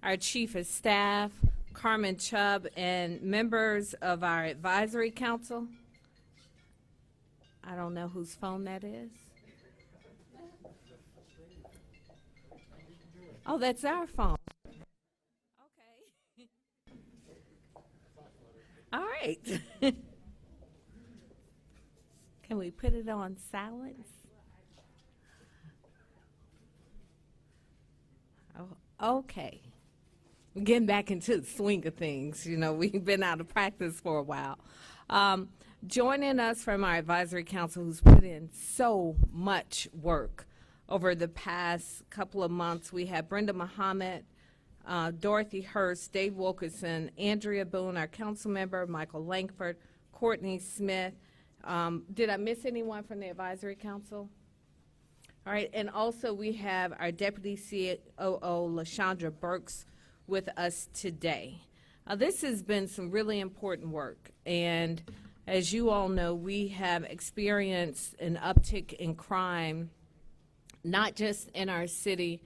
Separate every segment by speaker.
Speaker 1: our Chief of Staff, Carmen Chubb, and members of our Advisory Council. I don't know whose phone that is. Oh, that's our phone. Okay. All right. Can we put it on silence? Oh, okay. We're getting back into the swing of things. You know, we've been out of practice for a while. Joining us from our advisory council, who's put in so much work over the past couple of months, we have Brenda Muhammad, Dorothy Hurst, Dave Wilkerson, Andrea Boone, our council member, Michael Langford, Courtney Smith. Did I miss anyone from the advisory council? All right, and also we have our Deputy COO, LaShondra Burks, with us today. This has been some really important work, and as you all know, we have experienced an uptick in crime, not just in our city,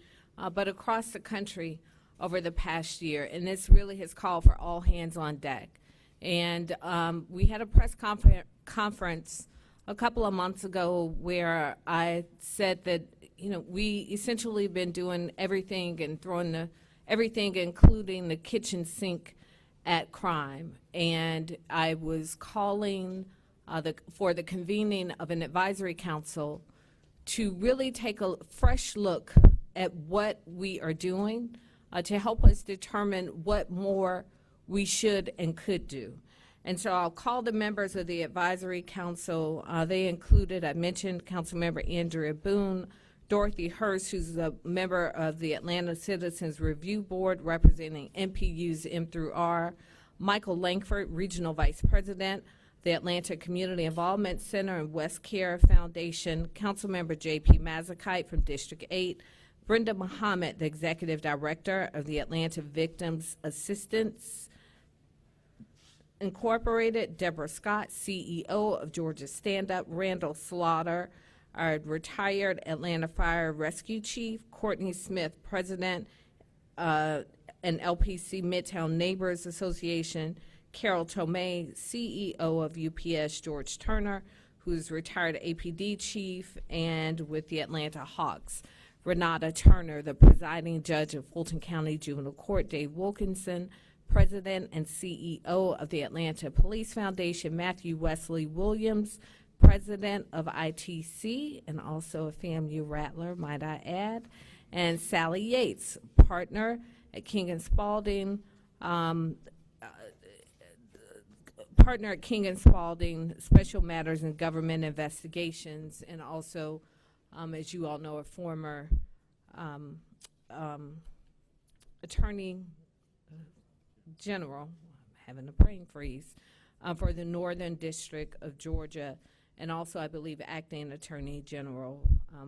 Speaker 1: but across the country over the past year, and this really has called for all hands on deck. And we had a press conference a couple of months ago where I said that, you know, we essentially been doing everything and throwing everything, including the kitchen sink, at crime. And I was calling for the convening of an advisory council to really take a fresh look at what we are doing to help us determine what more we should and could do. And so I'll call the members of the advisory council. They included, I mentioned, Councilmember Andrea Boone, Dorothy Hurst, who's a member of the Atlanta Citizens Review Board representing MPUs M through R, Michael Langford, Regional Vice President, the Atlanta Community Involvement Center and West Care Foundation, Councilmember J.P. Mazakite from District 8, Brenda Muhammad, the Executive Director of the Atlanta Victims Assistance Incorporated, Deborah Scott, CEO of Georgia Stand Up, Randall Slaughter, our retired Atlanta Fire Rescue Chief, Courtney Smith, President and LPC Midtown Neighbors Association, Carol Tomei, CEO of UPS, George Turner, who's retired APD Chief and with the Atlanta Hawks, Renata Turner, the presiding judge of Fulton County Juvenile Court, Dave Wilkinson, President and CEO of the Atlanta Police Foundation, Matthew Wesley Williams, President of ITC, and also a FAMU Rattler, might I add, and Sally Yates, partner at King & Spalding, Special Matters and Government Investigations, and also, as you all know, a former Attorney General, I'm having a brain freeze, for the Northern District of Georgia, and also, I believe, acting Attorney General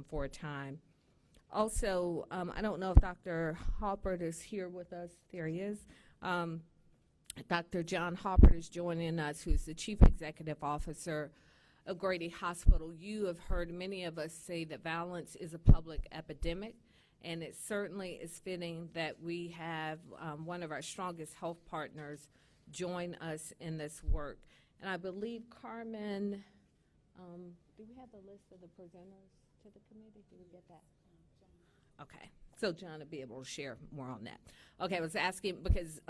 Speaker 1: for a time. Also, I don't know if Dr. Halpert is here with us. There he is. Dr. John Halpert is joining us, who's the Chief Executive Officer of Grady Hospital. You have heard many of us say that violence is a public epidemic, and it certainly is fitting that we have one of our strongest health partners join us in this work. And I believe Carmen, do we have the list of the presenters to the committee? Did we get that? Okay, so John will be able to share more on that. Okay, I was asking because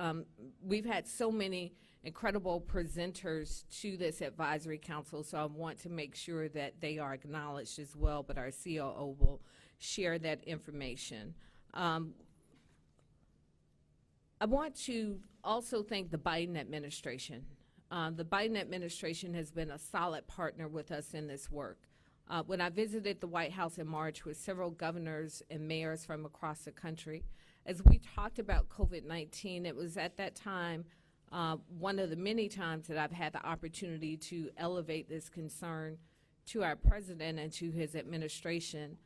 Speaker 1: we've had so many incredible presenters to this advisory council, so I want to make sure that they are acknowledged as well, but our COO will share that information. I want to also thank the Biden administration. The Biden administration has been a solid partner with us in this work. When I visited the White House in March with several governors and mayors from across the country, as we talked about COVID-19, it was at that time one of the many times that I've had the opportunity to elevate this concern to our president and to his administration,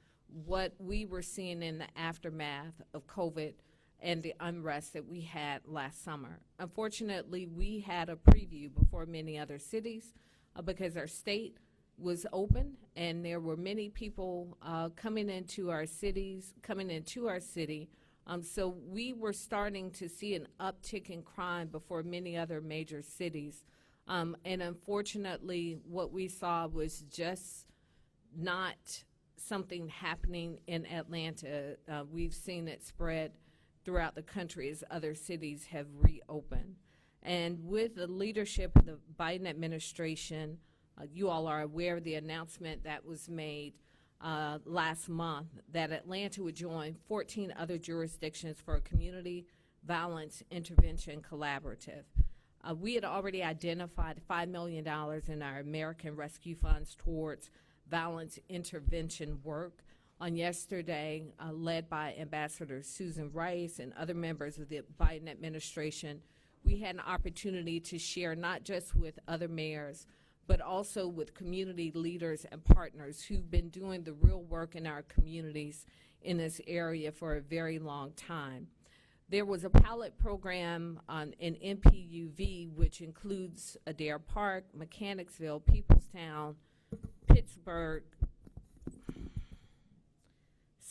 Speaker 1: what we were seeing in the aftermath of COVID and the unrest that we had last summer. Unfortunately, we had a preview before many other cities because our state was open and there were many people coming into our city So we were starting to see an uptick in crime before many other major cities. And unfortunately, what we saw was just not something happening in Atlanta. We've seen it spread throughout the country as other cities have reopened. And with the leadership of the Biden administration, you all are aware of the announcement that was made last month that Atlanta would join 14 other jurisdictions for a community violence intervention collaborative. We had already identified $5 million in our American Rescue Funds towards violence intervention work. On yesterday, led by Ambassador Susan Rice and other members of the Biden administration, we had an opportunity to share not just with other mayors, but also with community leaders and partners who've been doing the real work in our communities in this area for a very long time. There was a pilot program in NPUV, which includes Adair Park, Mechanicsville, Peoplestown, Pittsburgh,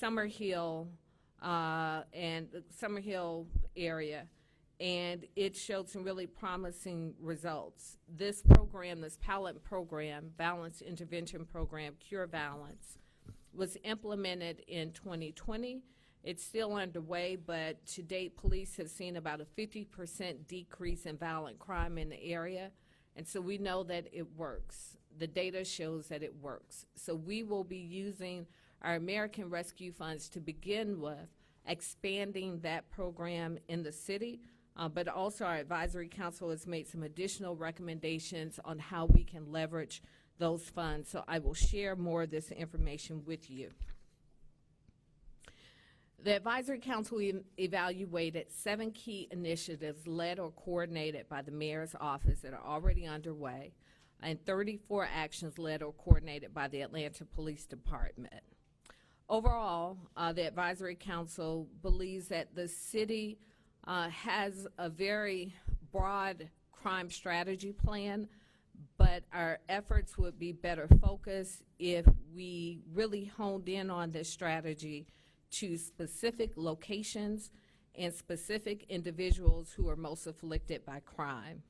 Speaker 1: Summerhill, and the Summerhill area, and it showed some really promising results. This program, this pilot program, Violence Intervention Program, Cure Violence, was implemented in 2020. It's still underway, but to date, police have seen about a 50% decrease in violent crime in the area, and so we know that it works. The data shows that it works. So we will be using our American Rescue Funds to begin with, expanding that program in the city, but also our advisory council has made some additional recommendations on how we can leverage those funds. So I will share more of this information with you. The advisory council evaluated 7 key initiatives led or coordinated by the mayor's office that are already underway, and 34 actions led or coordinated by the Atlanta Police Department. Overall, the advisory council believes that the city has a very broad crime strategy plan, but our efforts would be better focused if we really honed in on this strategy to specific locations and specific individuals who are most afflicted by crime.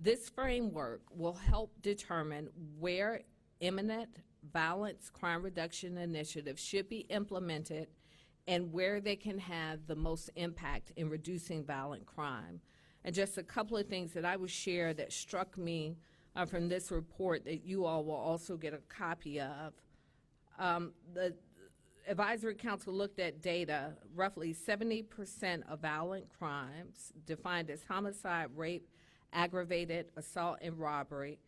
Speaker 1: This framework will help determine where imminent violence crime reduction initiatives should be implemented and where they can have the most impact in reducing violent crime. And just a couple of things that I would share that struck me from this report that you all will also get a copy of. The Advisory Council looked at data. Roughly 70% of violent crimes defined as homicide, rape, aggravated assault, and robbery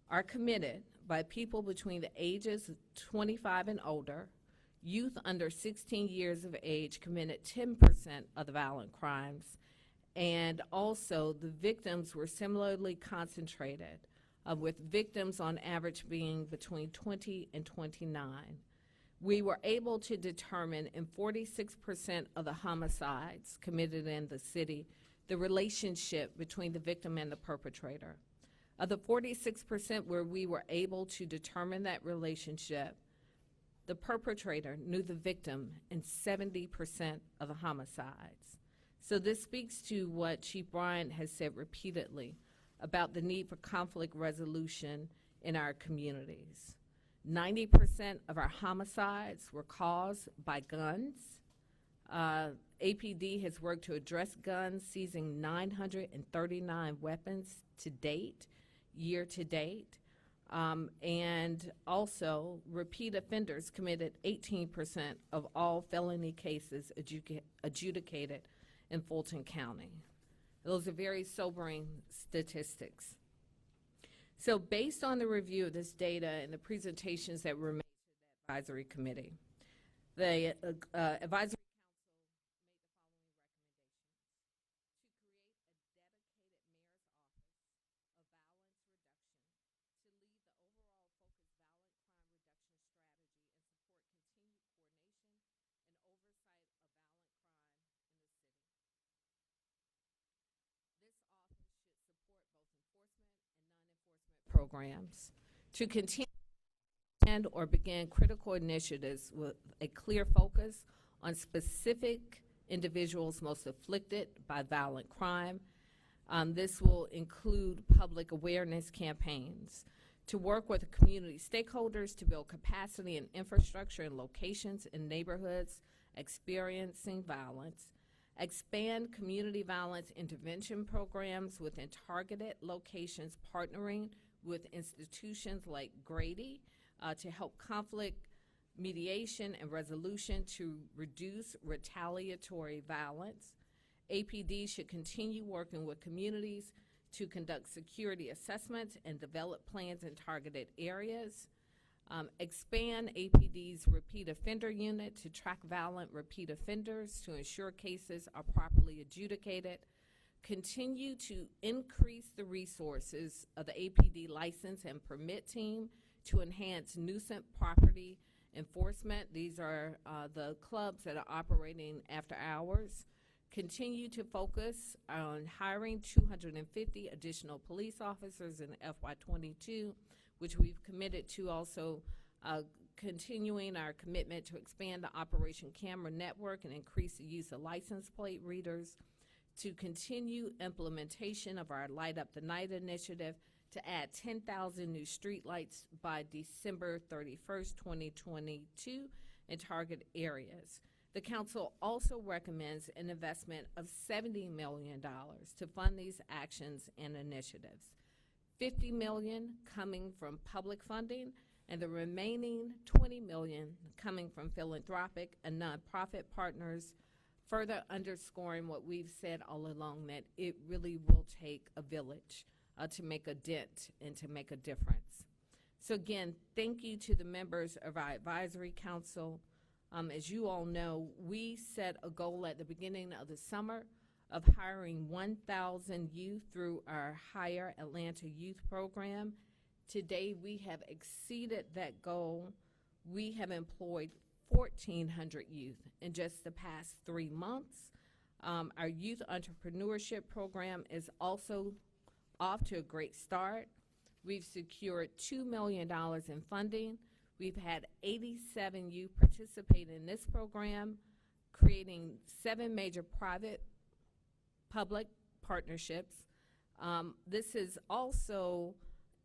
Speaker 1: are committed by people between the ages of 25 and older. Youth under 16 years of age committed 10% of the violent crimes, and also the victims were similarly concentrated, with victims on average being between 20 and 29. We were able to determine in 46% of the homicides committed in the city the relationship between the victim and the perpetrator. Of the 46% where we were able to determine that relationship, the perpetrator knew the victim in 70% of the homicides. So this speaks to what Chief Bryan has said repeatedly about the need for conflict resolution in our communities. 90% of our homicides were caused by guns. APD has worked to address guns, seizing 939 weapons to date, year to date. And also, repeat offenders committed 18% of all felony cases adjudicated in Fulton County. Those are very sobering statistics. So based on the review of this data and the presentations that were made to the advisory committee, the advisory council made the following recommendations: to create a dedicated mayor's office of violence reduction to lead the overall focused violent crime reduction strategy and support continued coordination and oversight of violent crime in the city. This office should support both enforcement and non-enforcement programs to continue and or begin critical initiatives with a clear focus on specific individuals most afflicted by violent crime. This will include public awareness campaigns to work with community stakeholders to build capacity and infrastructure in locations and neighborhoods experiencing violence, expand community violence intervention programs within targeted locations, partnering with institutions like Grady to help conflict mediation and resolution to reduce retaliatory violence. APD should continue working with communities to conduct security assessments and develop plans in targeted areas. Expand APD's repeat offender unit to track violent repeat offenders to ensure cases are properly adjudicated. Continue to increase the resources of the APD license and permit team to enhance nuisance property enforcement. These are the clubs that are operating after hours. Continue to focus on hiring 250 additional police officers in FY22, which we've committed to, also continuing our commitment to expand the Operation Camera Network and increase the use of license plate readers, to continue implementation of our Light Up the Night initiative to add 10,000 new streetlights by December 31st, 2022 in target areas. The council also recommends an investment of $70 million to fund these actions and initiatives. $50 million coming from public funding, and the remaining $20 million coming from philanthropic and nonprofit partners, further underscoring what we've said all along, that it really will take a village to make a dent and to make a difference. So again, thank you to the members of our advisory council. As you all know, we set a goal at the beginning of the summer of hiring 1,000 youth through our Hire Atlanta Youth Program. Today, we have exceeded that goal. We have employed 1,400 youth in just the past 3 months. Our youth entrepreneurship program is also off to a great start. We've secured $2 million in funding. We've had 87 youth participate in this program, creating 7 major private-public partnerships. This has also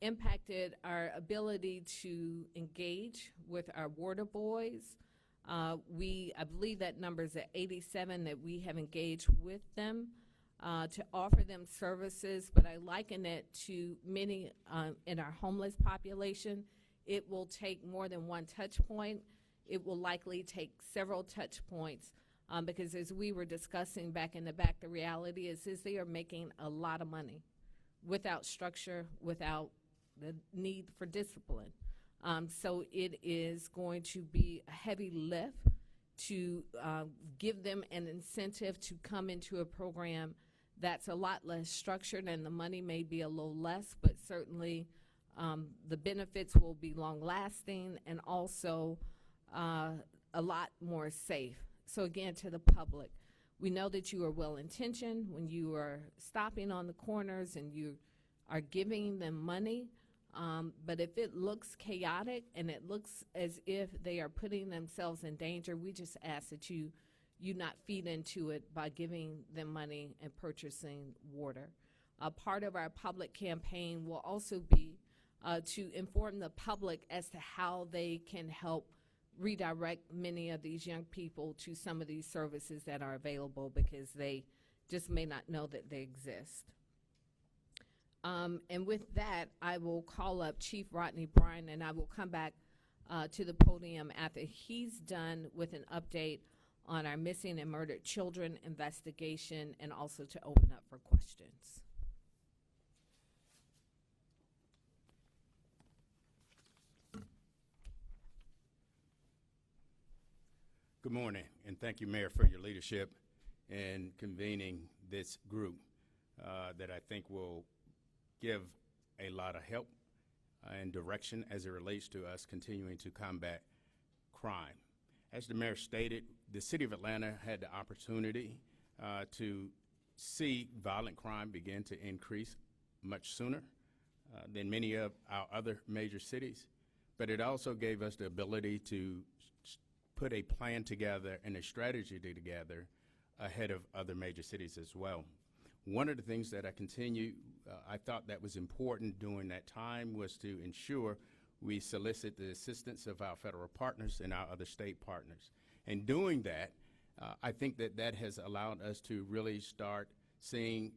Speaker 1: impacted our ability to engage with our water boys. I believe that number is at 87 that we have engaged with them to offer them services, but I liken it to many in our homeless population. It will take more than one touch point. It will likely take several touch points because as we were discussing back in the back, the reality is they are making a lot of money without structure, without the need for discipline. So it is going to be a heavy lift to give them an incentive to come into a program that's a lot less structured, and the money may be a little less, but certainly the benefits will be long-lasting and also a lot more safe. So again, to the public, we know that you are well-intentioned when you are stopping on the corners and you are giving them money, but if it looks chaotic and it looks as if they are putting themselves in danger, we just ask that you not feed into it by giving them money and purchasing water. Part of our public campaign will also be to inform the public as to how they can help redirect many of these young people to some of these services that are available because they just may not know that they exist. And with that, I will call up Chief Rodney Bryan, and I will come back to the podium after he's done with an update on our missing and murdered children investigation, and also to open up for questions.
Speaker 2: Good morning, and thank you, Mayor, for your leadership in convening this group that I think will give a lot of help and direction as it relates to us continuing to combat crime. As the mayor stated, the city of Atlanta had the opportunity to see violent crime begin to increase much sooner than many of our other major cities, but it also gave us the ability to put a plan together and a strategy together ahead of other major cities as well. One of the things that I thought that was important during that time was to ensure we solicit the assistance of our federal partners and our other state partners. And doing that, I think that has allowed us to really start seeing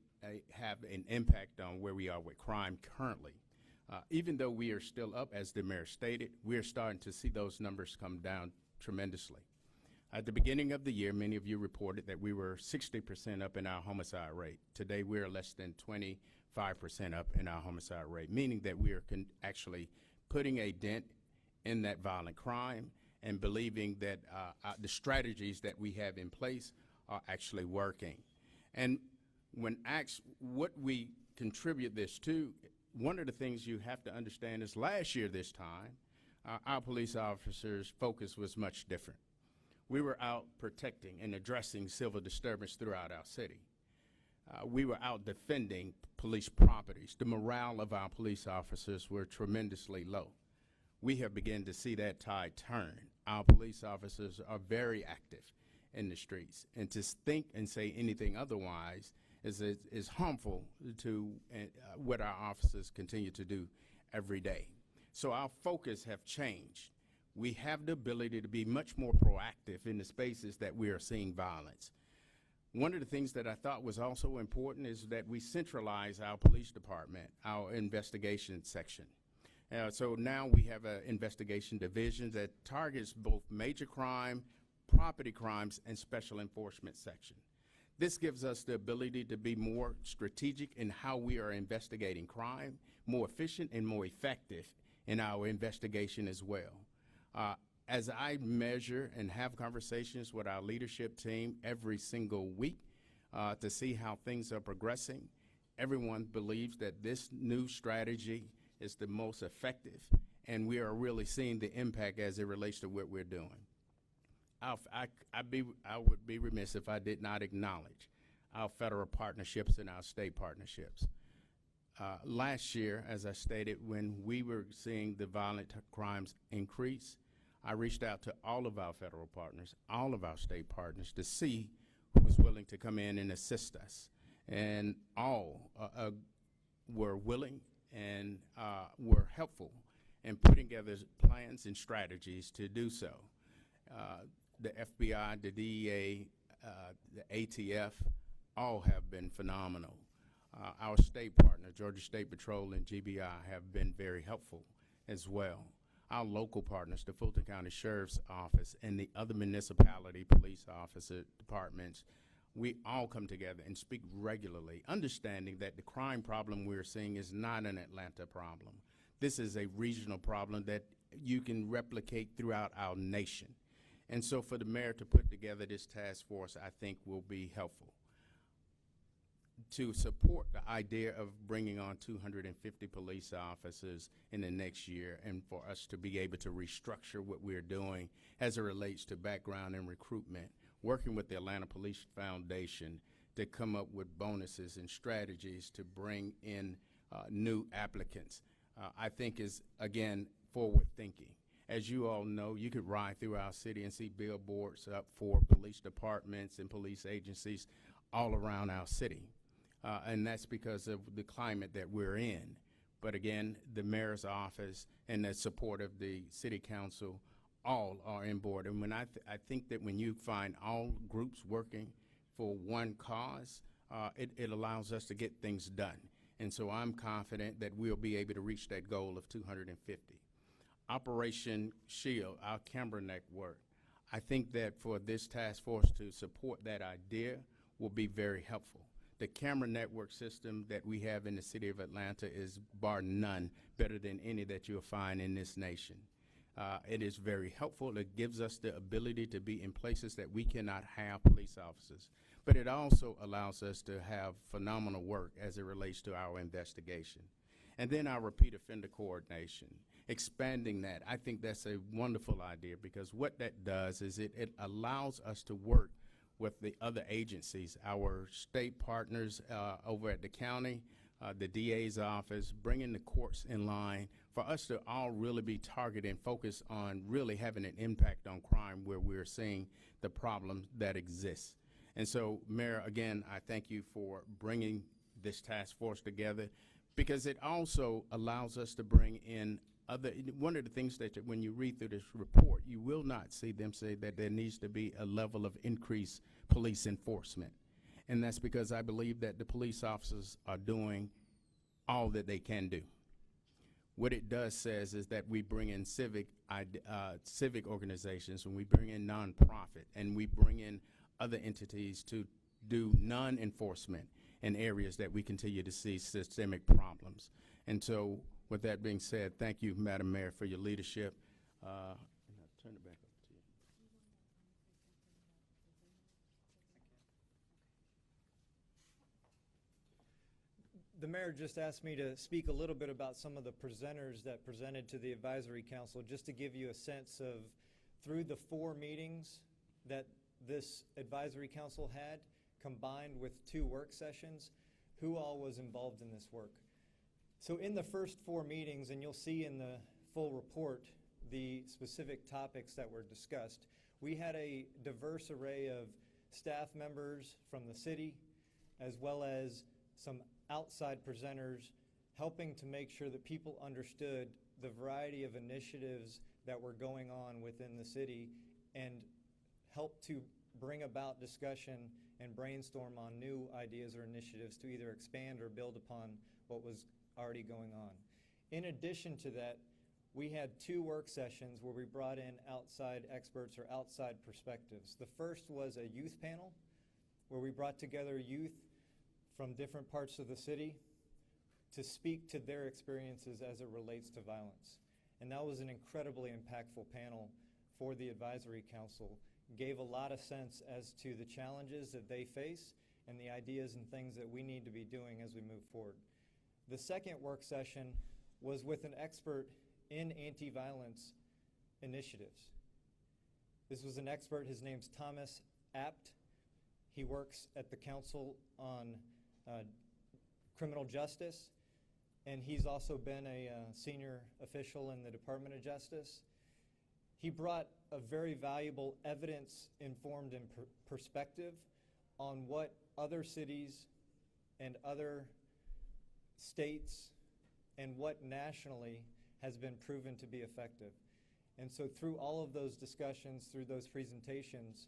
Speaker 2: have an impact on where we are with crime currently. Even though we are still up, as the mayor stated, we are starting to see those numbers come down tremendously. At the beginning of the year, many of you reported that we were 60% up in our homicide rate. Today, we are less than 25% up in our homicide rate, meaning that we are actually putting a dent in that violent crime and believing that the strategies that we have in place are actually working. And when asked what we contribute this to, one of the things you have to understand is last year this time, our police officers' focus was much different. We were out protecting and addressing civil disturbance throughout our city. We were out defending police properties. The morale of our police officers were tremendously low. We have begun to see that tide turn. Our police officers are very active in the streets, and to think and say anything otherwise is harmful to what our officers continue to do every day. So our focus have changed. We have the ability to be much more proactive in the spaces that we are seeing violence. One of the things that I thought was also important is that we centralize our police department, our investigation section. So now we have an investigation division that targets both major crime, property crimes, and special enforcement section. This gives us the ability to be more strategic in how we are investigating crime, more efficient and more effective in our investigation as well. As I measure and have conversations with our leadership team every single week to see how things are progressing, everyone believes that this new strategy is the most effective, and we are really seeing the impact as it relates to what we're doing. I would be remiss if I did not acknowledge our federal partnerships and our state partnerships. Last year, as I stated, when we were seeing the violent crimes increase, I reached out to all of our federal partners, all of our state partners, to see who was willing to come in and assist us. And all were willing and were helpful in putting together plans and strategies to do so. The FBI, the DEA, the ATF, all have been phenomenal. Our state partner, Georgia State Patrol and GBI, have been very helpful as well. Our local partners, the Fulton County Sheriff's Office and the other municipality police officer departments, we all come together and speak regularly, understanding that the crime problem we're seeing is not an Atlanta problem. This is a regional problem that you can replicate throughout our nation. And so for the mayor to put together this task force, I think will be helpful. To support the idea of bringing on 250 police officers in the next year, and for us to be able to restructure what we're doing as it relates to background and recruitment, working with the Atlanta Police Foundation to come up with bonuses and strategies to bring in new applicants, I think is, again, forward thinking. As you all know, you could ride through our city and see billboards up for police departments and police agencies all around our city. And that's because of the climate that we're in. But again, the mayor's office and the support of the city council all are in board. And when I think that when you find all groups working for one cause, it allows us to get things done. And so I'm confident that we'll be able to reach that goal of 250. Operation Shield, our camera network, I think that for this task force to support that idea will be very helpful. The camera network system that we have in the city of Atlanta is bar none better than any that you'll find in this nation. It is very helpful. It gives us the ability to be in places that we cannot have police officers. But it also allows us to have phenomenal work as it relates to our investigation. And then our repeat offender coordination, expanding that. I think that's a wonderful idea, because what that does is it allows us to work with the other agencies, our state partners over at the county, the DA's office, bringing the courts in line for us to all really be targeted and focused on really having an impact on crime where we're seeing the problems that exist. And so, Mayor, again, I thank you for bringing this task force together, because it also allows us to bring in other, one of the things that when you read through this report, you will not see them say that there needs to be a level of increased police enforcement. And that's because I believe that the police officers are doing all that they can do. What it does says is that we bring in civic organizations, and we bring in nonprofit, and we bring in other entities to do non-enforcement in areas that we continue to see systemic problems. And so, with that being said, thank you, Madam Mayor, for your leadership. I'll turn it back over to you.
Speaker 3: The mayor just asked me to speak a little bit about some of the presenters that presented to the advisory council, just to give you a sense of, through the 4 meetings that this advisory council had, combined with 2 work sessions, who all was involved in this work. So in the first 4 meetings, and you'll see in the full report the specific topics that were discussed, we had a diverse array of staff members from the city, as well as some outside presenters, helping to make sure that people understood the variety of initiatives that were going on within the city, and help to bring about discussion and brainstorm on new ideas or initiatives to either expand or build upon what was already going on. In addition to that, we had 2 work sessions where we brought in outside experts or outside perspectives. The first was a youth panel where we brought together youth from different parts of the city to speak to their experiences as it relates to violence. And that was an incredibly impactful panel for the advisory council. Gave a lot of sense as to the challenges that they face and the ideas and things that we need to be doing as we move forward. The second work session was with an expert in anti-violence initiatives. This was an expert, his name's Thomas Apt. He works at the Council on Criminal Justice, and he's also been a senior official in the Department of Justice. He brought a very valuable evidence-informed perspective on what other cities and other states and what nationally has been proven to be effective. And so through all of those discussions, through those presentations,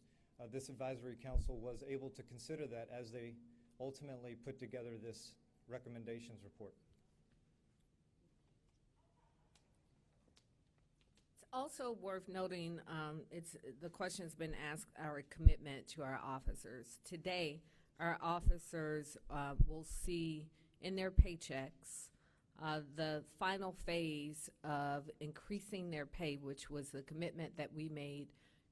Speaker 3: this advisory council was able to consider that as they ultimately put together this recommendations report.
Speaker 1: It's also worth noting, the question's been asked, our commitment to our officers. Today, our officers will see in their paychecks the final phase of increasing their pay, which was the commitment that we made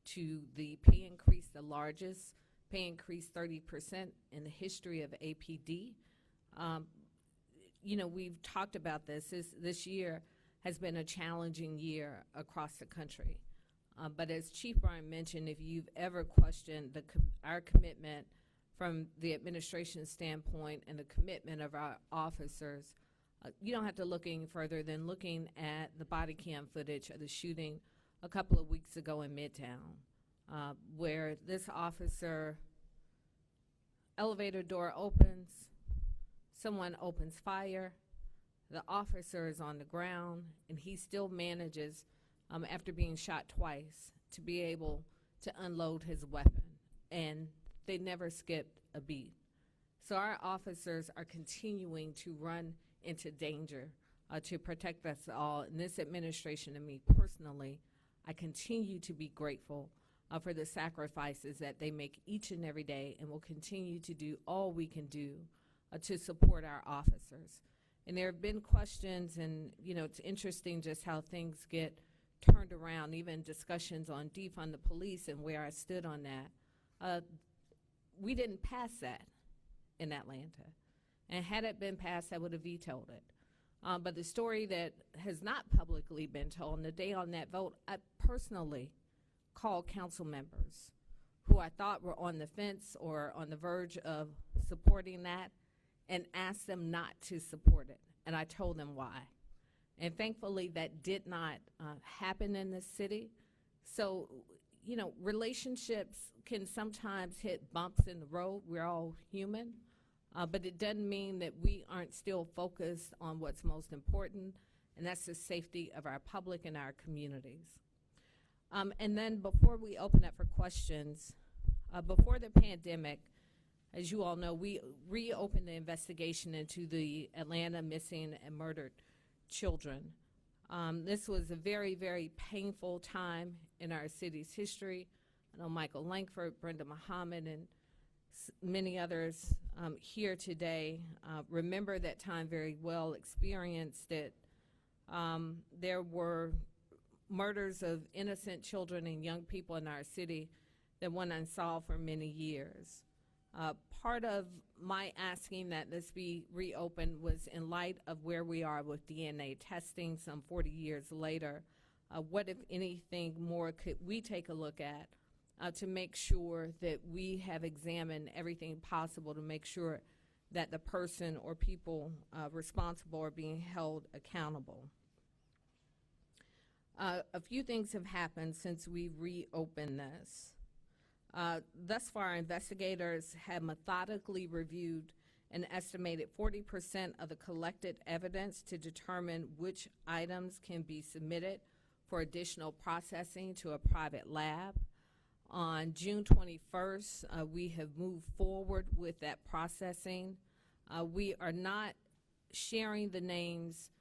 Speaker 1: to the pay increase, the largest pay increase, 30% in the history of APD. You know, we've talked about this. This year has been a challenging year across the country. But as Chief Bryan mentioned, if you've ever questioned our commitment from the administration standpoint and the commitment of our officers, you don't have to look any further than looking at the body cam footage of the shooting a couple of weeks ago in Midtown, where this officer, elevator door opens, someone opens fire, the officer is on the ground, and he still manages, after being shot twice, to be able to unload his weapon. And they never skipped a beat. So our officers are continuing to run into danger to protect us all. And this administration and me personally, I continue to be grateful for the sacrifices that they make each and every day, and will continue to do all we can do to support our officers. And there have been questions, and you know, it's interesting just how things get turned around, even discussions on defund the police and where I stood on that. We didn't pass that in Atlanta. And had it been passed, I would have vetoed it. But the story that has not publicly been told, and the day on that vote, I personally called council members who I thought were on the fence or on the verge of supporting that, and asked them not to support it. And I told them why. And thankfully that did not happen in this city. So, relationships can sometimes hit bumps in the road. We're all human, but it doesn't mean that we aren't still focused on what's most important, and that's the safety of our public and our communities. And then before we open up for questions, before the pandemic, as you all know, we reopened the investigation into the Atlanta missing and murdered children. This was a very, very painful time in our city's history. I know Michael Langford, Brenda Muhammad, and many others here today remember that time very well, experienced it. There were murders of innocent children and young people in our city that went unsolved for many years. Part of my asking that this be reopened was in light of where we are with DNA testing some 40 years later. What, if anything, more could we take a look at to make sure that we have examined everything possible to make sure that the person or people responsible are being held accountable? A few things have happened since we reopened this. Thus far, investigators have methodically reviewed an estimated 40% of the collected evidence to determine which items can be submitted for additional processing to a private lab. On June 21st, we have moved forward with that processing. We are not sharing the names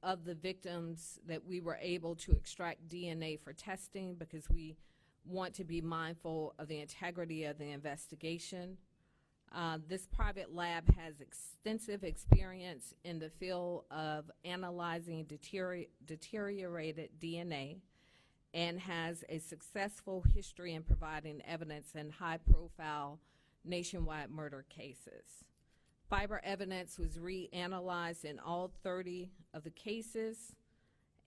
Speaker 1: of the victims that we were able to extract DNA for testing because we want to be mindful of the integrity of the investigation. This private lab has extensive experience in the field of analyzing deteriorated DNA and has a successful history in providing evidence in high-profile nationwide murder cases. Fiber evidence was reanalyzed in all 30 of the cases,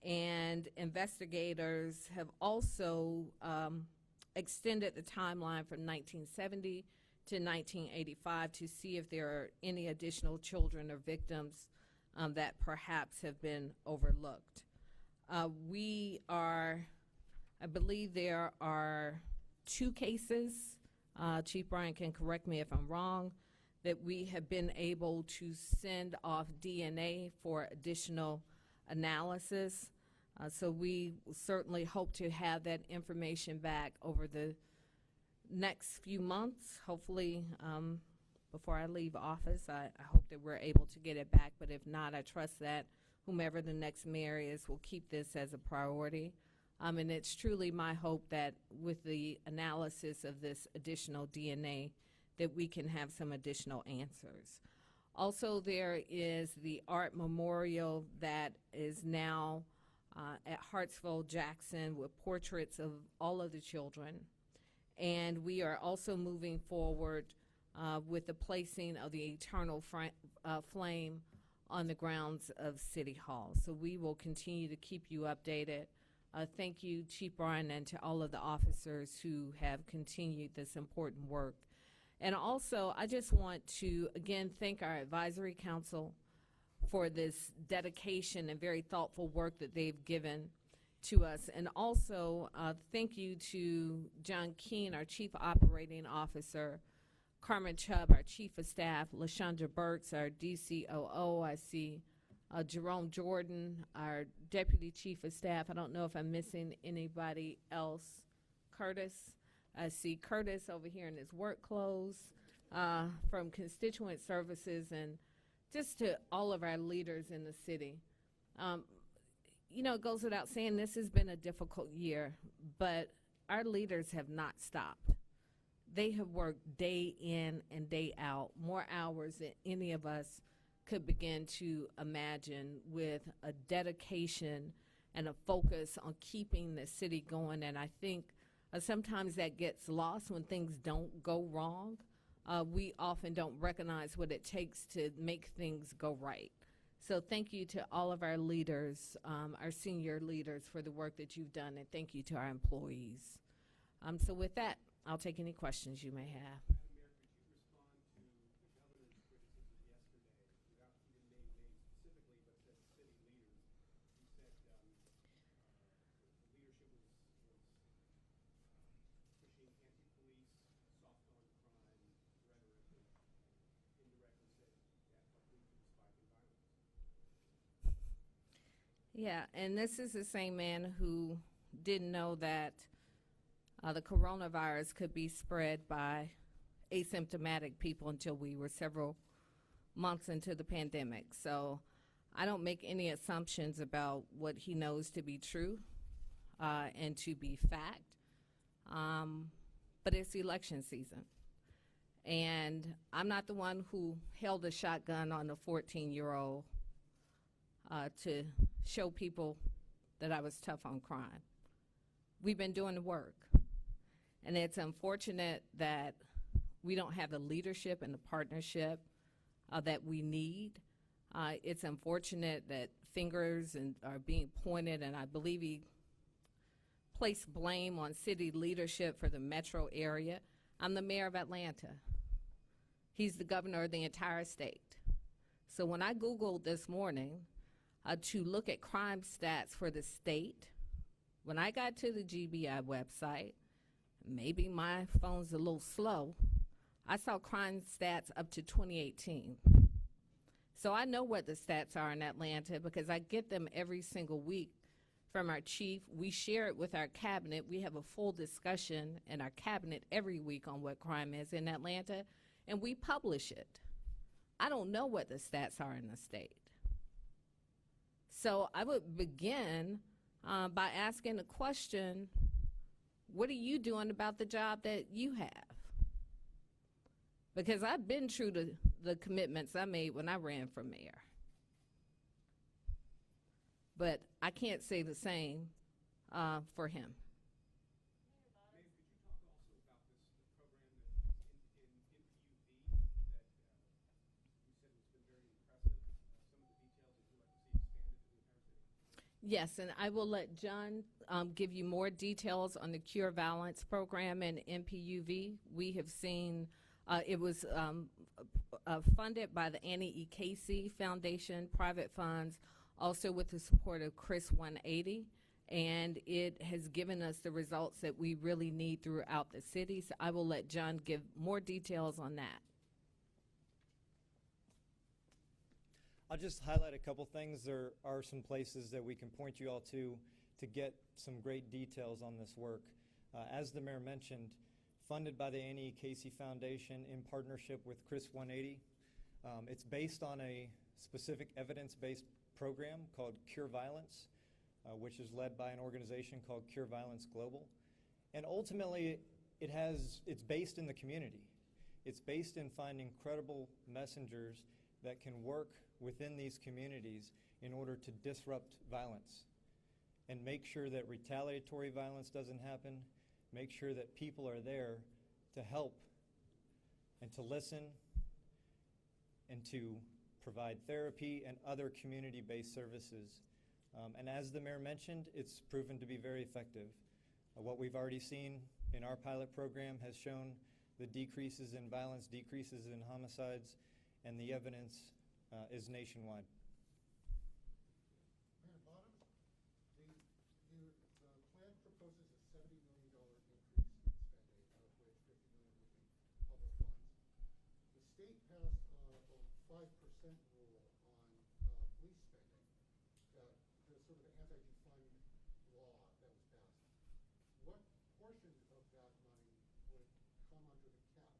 Speaker 1: and investigators have also extended the timeline from 1970 to 1985 to see if there are any additional children or victims that perhaps have been overlooked. I believe there are 2 cases, Chief Bryan can correct me if I'm wrong, that we have been able to send off DNA for additional analysis. So we certainly hope to have that information back over the next few months. Hopefully, before I leave office, I hope that we're able to get it back. But if not, I trust that whomever the next mayor is will keep this as a priority. And it's truly my hope that with the analysis of this additional DNA, that we can have some additional answers. Also, there is the art memorial that is now at Hartsville Jackson with portraits of all of the children. And we are also moving forward with the placing of the eternal flame on the grounds of City Hall. So we will continue to keep you updated. Thank you, Chief Bryan, and to all of the officers who have continued this important work. And also, I just want to, again, thank our advisory council for this dedication and very thoughtful work that they've given to us. And also, thank you to John Keene, our Chief Operating Officer, Carmen Chubb, our Chief of Staff, LaShondra Burks, our DCOO. I see Jerome Jordan, our Deputy Chief of Staff. I don't know if I'm missing anybody else. Curtis. I see Curtis over here in his work clothes from Constituent Services, and just to all of our leaders in the city. It goes without saying this has been a difficult year, but our leaders have not stopped. They have worked day in and day out, more hours than any of us could begin to imagine, with a dedication and a focus on keeping the city going. And I think sometimes that gets lost when things don't go wrong. We often don't recognize what it takes to make things go right. So thank you to all of our leaders, our senior leaders, for the work that you've done, and thank you to our employees. So with that, I'll take any questions you may have. Yeah, and this is the same man who didn't know that the coronavirus could be spread by asymptomatic people until we were several months into the pandemic. So I don't make any assumptions about what he knows to be true and to be fact. But it's election season. And I'm not the one who held a shotgun on a 14-year-old to show people that I was tough on crime. We've been doing the work. And it's unfortunate that we don't have the leadership and the partnership that we need. It's unfortunate that fingers are being pointed, and I believe he placed blame on city leadership for the metro area. I'm the mayor of Atlanta. He's the governor of the entire state. So when I Googled this morning to look at crime stats for the state, when I got to the GBI website, maybe my phone's a little slow, I saw crime stats up to 2018. So I know what the stats are in Atlanta because I get them every single week from our chief. We share it with our cabinet. We have a full discussion in our cabinet every week on what crime is in Atlanta, and we publish it. I don't know what the stats are in the state. So I would begin by asking the question, what are you doing about the job that you have? Because I've been true to the commitments I made when I ran for mayor. But I can't say the same for him. Yes, and I will let John give you more details on the Cure Violence program in MPUV. We have seen it was funded by the Annie E. Casey Foundation, private funds, also with the support of Chris 180, and it has given us the results that we really need throughout the city. So I will let John give more details on that.
Speaker 3: I'll just highlight a couple things. There are some places that we can point you all to get some great details on this work. As the mayor mentioned, funded by the Annie E. Casey Foundation in partnership with Chris 180. It's based on a specific evidence-based program called Cure Violence, which is led by an organization called Cure Violence Global. And ultimately, it's based in the community. It's based in finding credible messengers that can work within these communities in order to disrupt violence and make sure that retaliatory violence doesn't happen, make sure that people are there to help and to listen and to provide therapy and other community-based services. And as the mayor mentioned, it's proven to be very effective. What we've already seen in our pilot program has shown the decreases in violence, decreases in homicides, and the evidence is nationwide.
Speaker 4: Mayor Bottoms, the plan proposes a $70 million increase in spending, out of which $50 million would be public funds. The state passed a 5% rule on police spending, the sort of anti-defund law that was passed. What portion of that money would come under the cap?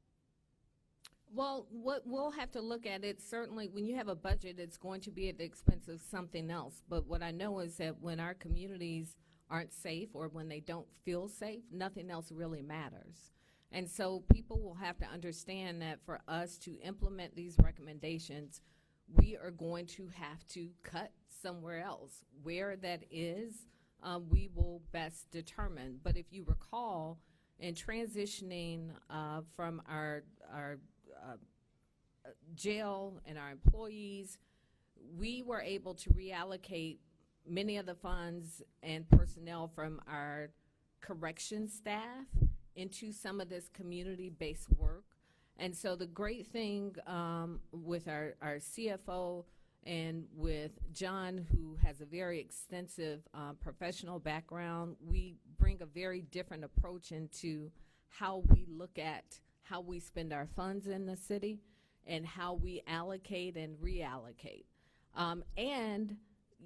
Speaker 1: Well, what we'll have to look at it, certainly when you have a budget, it's going to be at the expense of something else. But what I know is that when our communities aren't safe or when they don't feel safe, nothing else really matters. And so people will have to understand that for us to implement these recommendations, we are going to have to cut somewhere else. Where that is, we will best determine. But if you recall, in transitioning from our jail and our employees, we were able to reallocate many of the funds and personnel from our correction staff into some of this community-based work. And so the great thing with our CFO and with John, who has a very extensive professional background, we bring a very different approach into how we look at how we spend our funds in the city and how we allocate and reallocate. And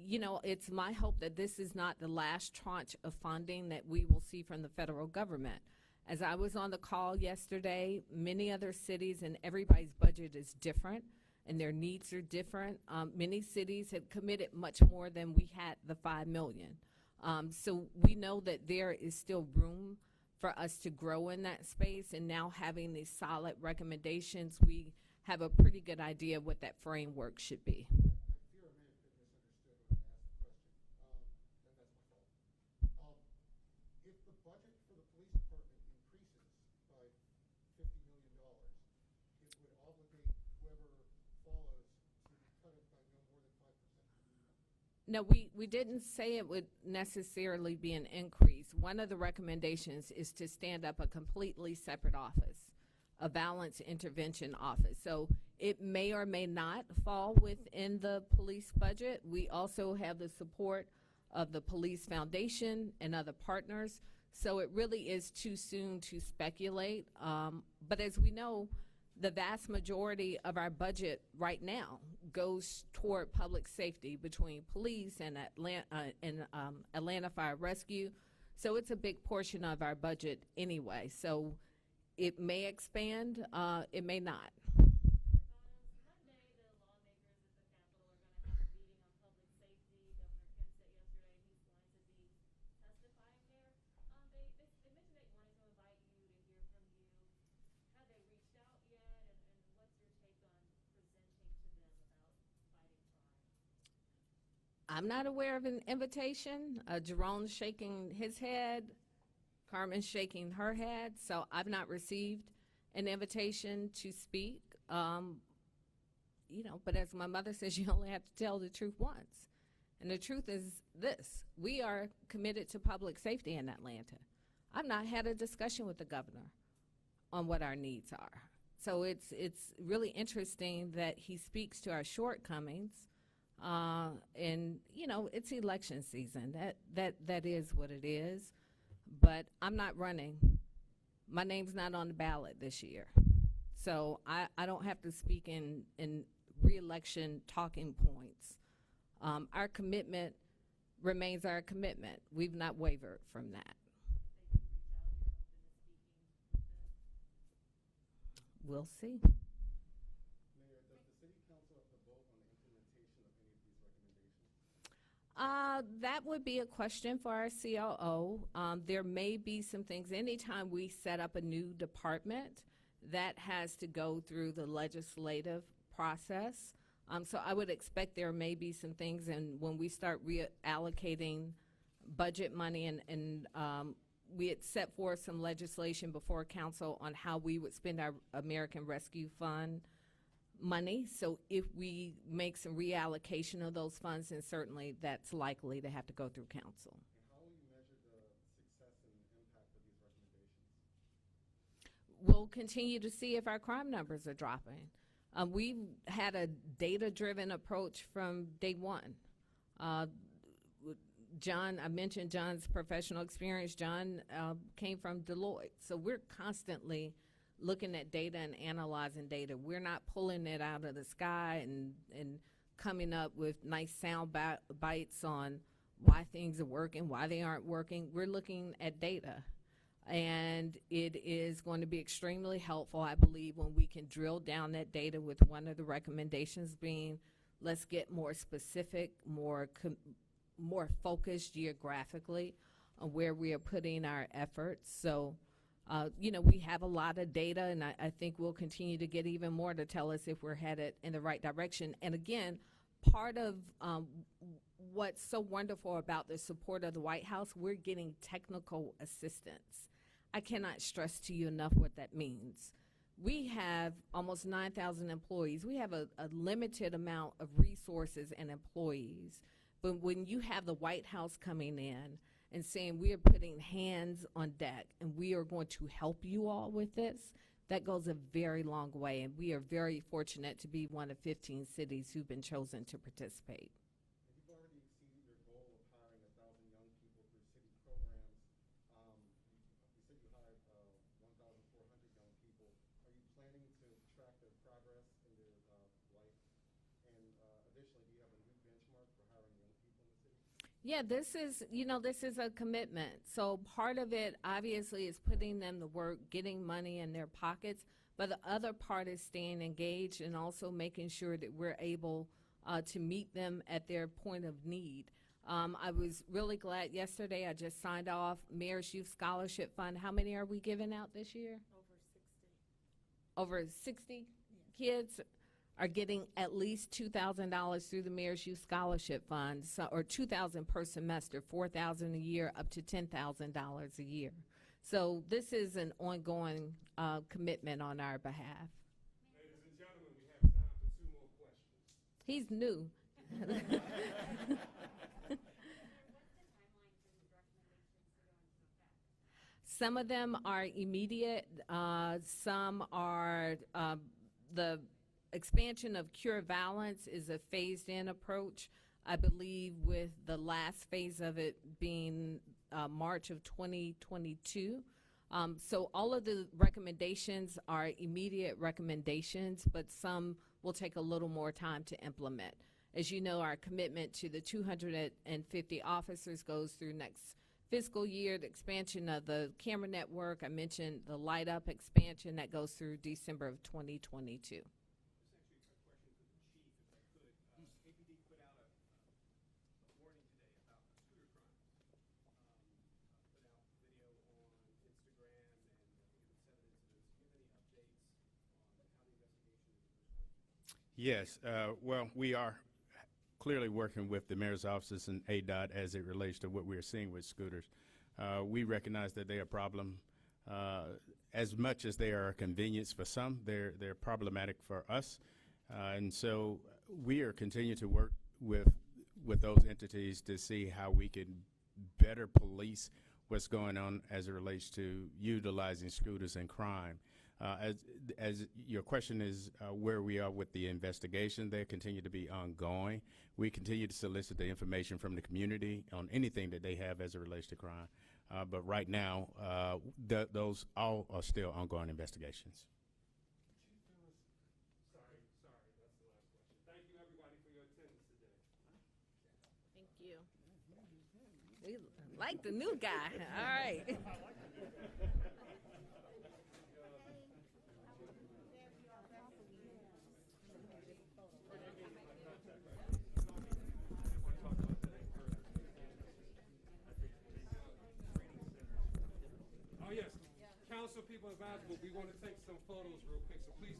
Speaker 1: you know, it's my hope that this is not the last tranche of funding that we will see from the federal government. As I was on the call yesterday, many other cities and everybody's budget is different and their needs are different. Many cities have committed much more than we had the $5 million. So we know that there is still room for us to grow in that space, and now having these solid recommendations, we have a pretty good idea of what that framework should be.
Speaker 4: I fear I may have been misunderstood when I asked the question, and that's my fault. If the budget for the police department increases by $50 million, it would obligate whoever follows to cut it by no more than 5%.
Speaker 1: No, we didn't say it would necessarily be an increase. One of the recommendations is to stand up a completely separate office, a violence intervention office. So it may or may not fall within the police budget. We also have the support of the Police Foundation and other partners. So it really is too soon to speculate. But as we know, the vast majority of our budget right now goes toward public safety between police and Atlanta Fire Rescue. So it's a big portion of our budget anyway. So it may expand, it may not.
Speaker 5: Monday, the lawmakers at the Capitol are going to have a meeting on public safety. Governor Kemp said yesterday he's going to be testifying there. They mentioned they wanted to invite you to hear from you. Have they reached out yet? And what's your take on presenting to them about fighting crime?
Speaker 1: I'm not aware of an invitation. Jerome's shaking his head. Carmen's shaking her head. So I've not received an invitation to speak. You know, but as my mother says, you only have to tell the truth once. And the truth is this: we are committed to public safety in Atlanta. I've not had a discussion with the governor on what our needs are. So it's really interesting that he speaks to our shortcomings. And you know, it's election season. That is what it is. But I'm not running. My name's not on the ballot this year. So I don't have to speak in re-election talking points. Our commitment remains our commitment. We've not wavered from that.
Speaker 5: If they do reach out, you're open to speaking with them?
Speaker 1: We'll see.
Speaker 4: Mayor, does the city council have to vote on the implementation of any of these recommendations?
Speaker 1: That would be a question for our COO. There may be some things, anytime we set up a new department, that has to go through the legislative process. So I would expect there may be some things, and when we start reallocating budget money, and we had set forth some legislation before council on how we would spend our American Rescue Fund money. So if we make some reallocation of those funds, then certainly that's likely to have to go through council.
Speaker 4: And how will you measure the success and impact of these recommendations?
Speaker 1: We'll continue to see if our crime numbers are dropping. We've had a data-driven approach from day one. John, I mentioned John's professional experience. John came from Deloitte. So we're constantly looking at data and analyzing data. We're not pulling it out of the sky and coming up with nice sound bites on why things are working, why they aren't working. We're looking at data. And it is going to be extremely helpful, I believe, when we can drill down that data, with one of the recommendations being, let's get more specific, more focused geographically on where we are putting our efforts. So, you know, we have a lot of data, and I think we'll continue to get even more to tell us if we're headed in the right direction. And again, part of what's so wonderful about the support of the White House, we're getting technical assistance. I cannot stress to you enough what that means. We have almost 9,000 employees. We have a limited amount of resources and employees. But when you have the White House coming in and saying we are putting hands on deck and we are going to help you all with this, that goes a very long way. And we are very fortunate to be one of 15 cities who've been chosen to participate.
Speaker 4: And you've already exceeded your goal of hiring 1,000 young people through city programs. You said you hired 1,400 young people. Are you planning to track their progress in their life? And additionally, do you have a new benchmark for hiring young people?
Speaker 1: Yeah, this is, this is a commitment. So part of it, obviously, is putting them to work, getting money in their pockets, but the other part is staying engaged and also making sure that we're able to meet them at their point of need. I was really glad yesterday, I just signed off Mayor's Youth Scholarship Fund. How many are we giving out this year? Over 60 kids are getting at least $2,000 through the Mayor's Youth Scholarship Fund, or $2,000 per semester, $4,000 a year, up to $10,000 a year. So this is an ongoing commitment on our behalf.
Speaker 6: Ladies and gentlemen, we have time for 2 more questions.
Speaker 1: He's new. Some of them are immediate. Some are the expansion of Cure Violence is a phased-in approach. I believe with the last phase of it being March of 2022. So all of the recommendations are immediate recommendations, but some will take a little more time to implement. As you know, our commitment to the 250 officers goes through next fiscal year. The expansion of the camera network, I mentioned the light up expansion that goes through December of 2022.
Speaker 6: This is actually a question for the chief, if I could. KPD put out a warning today about scooter crimes. Put out video on Instagram, and I think it was 7 incidents. Do you have any updates on how the investigation is at this point?
Speaker 2: Yes, well, we are clearly working with the mayor's offices and ADOT as it relates to what we're seeing with scooters. We recognize that they're a problem. As much as they are a convenience for some, they're problematic for us. And so we are continuing to work with those entities to see how we can better police what's going on as it relates to utilizing scooters and crime. As your question is where we are with the investigation, they continue to be ongoing. We continue to solicit the information from the community on anything that they have as it relates to crime. But right now, those all are still ongoing investigations.
Speaker 6: Sorry, that's the last question. Thank you, everybody, for your attendance today.
Speaker 1: Thank you. We like the new guy. All right.
Speaker 6: Oh, yes. Council people advisable, we want to take some photos real quick, so please don't.